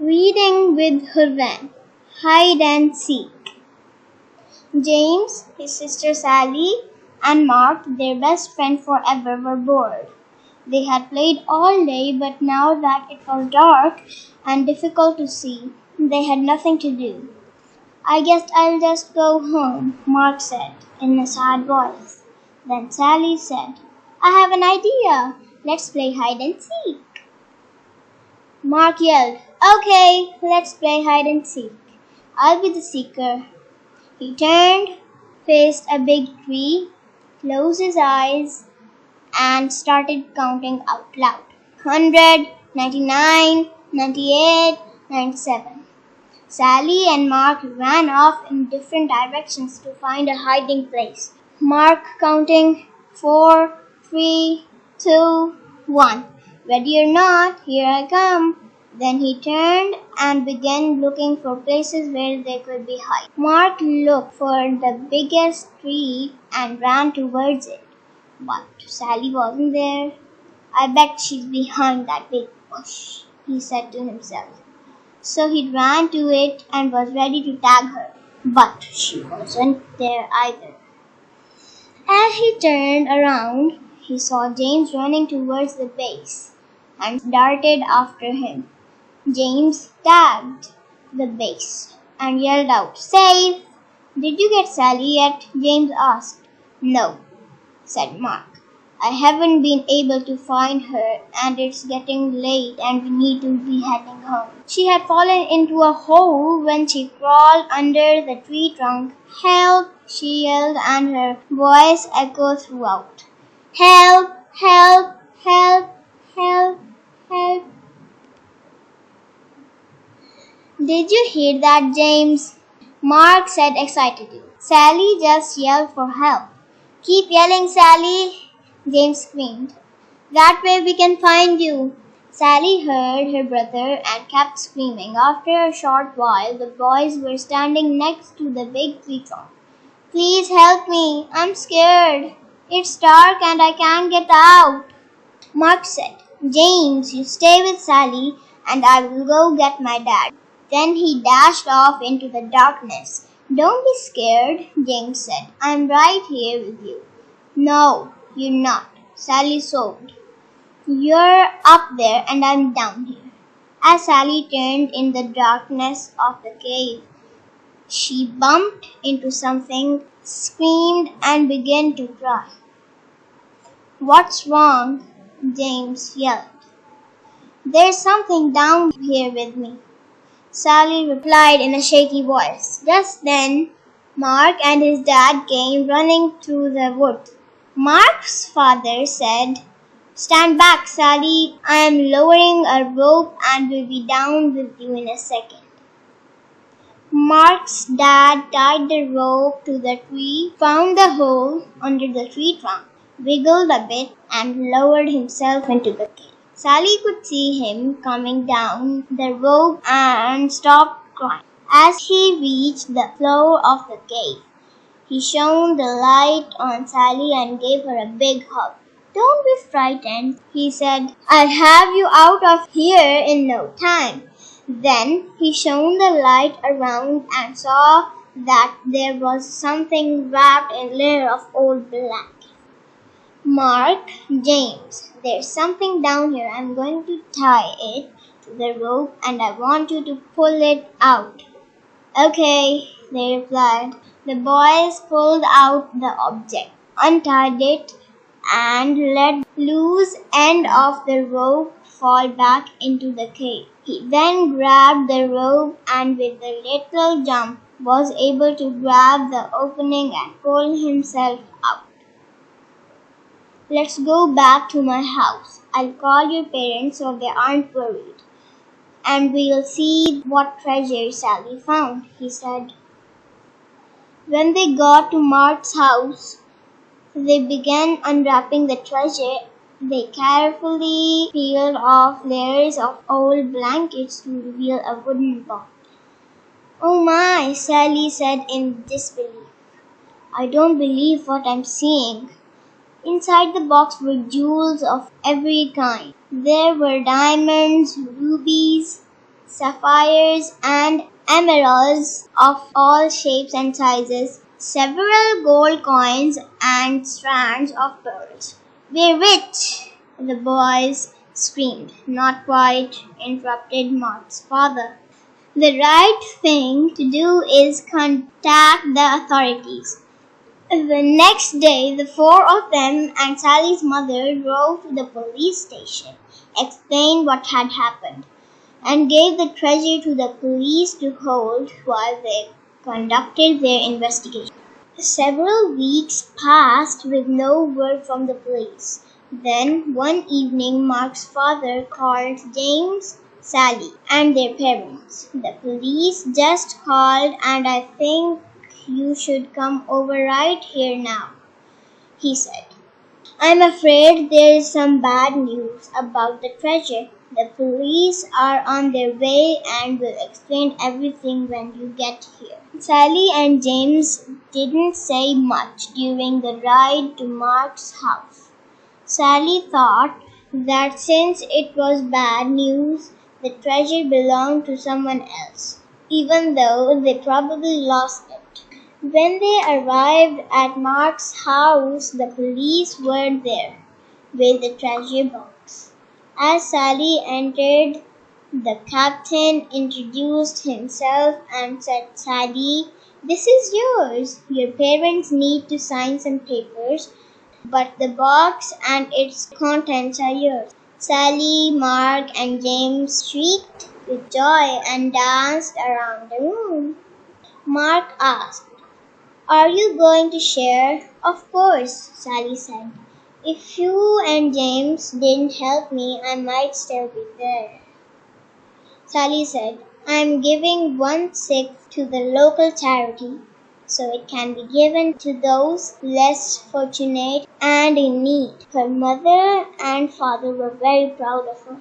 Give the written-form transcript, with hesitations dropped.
Reading with Hurvan. Hide and seek. James, his sister Sally, and Mark, their best friend forever, were bored. They had played all day, but now that it was dark and difficult to see, they had nothing to do. I guess I'll just go home, Mark said in a sad voice. Then Sally said, I have an idea. Let's play hide and seek. Mark yelled, Okay, let's play hide and seek. I'll be the seeker. He turned, faced a big tree, closed his eyes, and started counting out loud. 100, 99, 98, 97. Sally and Mark ran off in different directions to find a hiding place. Mark counting 4, 3, 2, 1. Ready or not, here I come. Then he turned and began looking for places where they could be hid. Mark looked for the biggest tree and ran towards it. But Sally wasn't there. I bet she's behind that big bush, he said to himself. So he ran to it and was ready to tag her. But she wasn't there either. As he turned around, he saw James running towards the base and darted after him. James tagged the base and yelled out, Safe! Did you get Sally yet? James asked. No, said Mark. I haven't been able to find her and it's getting late and we need to be heading home. She had fallen into a hole when she crawled under the tree trunk. Help! She yelled and her voice echoed throughout. Help! Help! Help! Help! Help! Did you hear that, James? Mark said excitedly. Sally just yelled for help. Keep yelling, Sally, James screamed. That way we can find you. Sally heard her brother and kept screaming. After a short while, the boys were standing next to the big tree trunk. Please help me. I'm scared. It's dark and I can't get out. Mark said, James, you stay with Sally and I will go get my dad. Then he dashed off into the darkness. Don't be scared, James said. I'm right here with you. No, you're not, Sally sobbed. You're up there and I'm down here. As Sally turned in the darkness of the cave, she bumped into something, screamed, and began to cry. What's wrong? James yelled. There's something down here with me, Sally replied in a shaky voice. Just then, Mark and his dad came running through the woods. Mark's father said, Stand back, Sally. I am lowering a rope and will be down with you in a second. Mark's dad tied the rope to the tree, found the hole under the tree trunk, wiggled a bit, and lowered himself into the cave. Sally could see him coming down the rope and stopped crying. As he reached the floor of the cave, he shone the light on Sally and gave her a big hug. Don't be frightened, he said. I'll have you out of here in no time. Then he shone the light around and saw that there was something wrapped in a layer of old blanket. Mark, James, there's something down here. I'm going to tie it to the rope and I want you to pull it out. Okay, they replied. The boys pulled out the object, untied it, and let loose end of the rope fall back into the cave. He then grabbed the rope and with a little jump was able to grab the opening and pull himself out. Let's go back to my house. I'll call your parents so they aren't worried. And we'll see what treasure Sally found, he said. When they got to Mark's house, they began unwrapping the treasure. They carefully peeled off layers of old blankets to reveal a wooden box. Oh my, Sally said in disbelief. I don't believe what I'm seeing. Inside the box were jewels of every kind. There were diamonds, rubies, sapphires, and emeralds of all shapes and sizes, several gold coins, and strands of pearls. "We're rich!" the boys screamed. "Not quite," interrupted Mark's father. "The right thing to do is contact the authorities." The next day, the four of them and Sally's mother drove to the police station, explained what had happened, and gave the treasure to the police to hold while they conducted their investigation. Several weeks passed with no word from the police. Then, one evening, Mark's father called James, Sally, and their parents. "The police just called, and I think you should come over right here now," he said. "I'm afraid there is some bad news about the treasure. The police are on their way and will explain everything when you get here." Sally and James didn't say much during the ride to Mark's house. Sally thought that since it was bad news, the treasure belonged to someone else, even though they probably lost it. When they arrived at Mark's house, the police were there with the treasure box. As Sally entered, the captain introduced himself and said, "Sally, this is yours. Your parents need to sign some papers, but the box and its contents are yours." Sally, Mark, and James shrieked with joy and danced around the room. Mark asked, "Are you going to share?" "Of course," Sally said. "If you and James didn't help me, I might still be there." Sally said, "I'm giving 1/6 to the local charity, so it can be given to those less fortunate and in need." Her mother and father were very proud of her.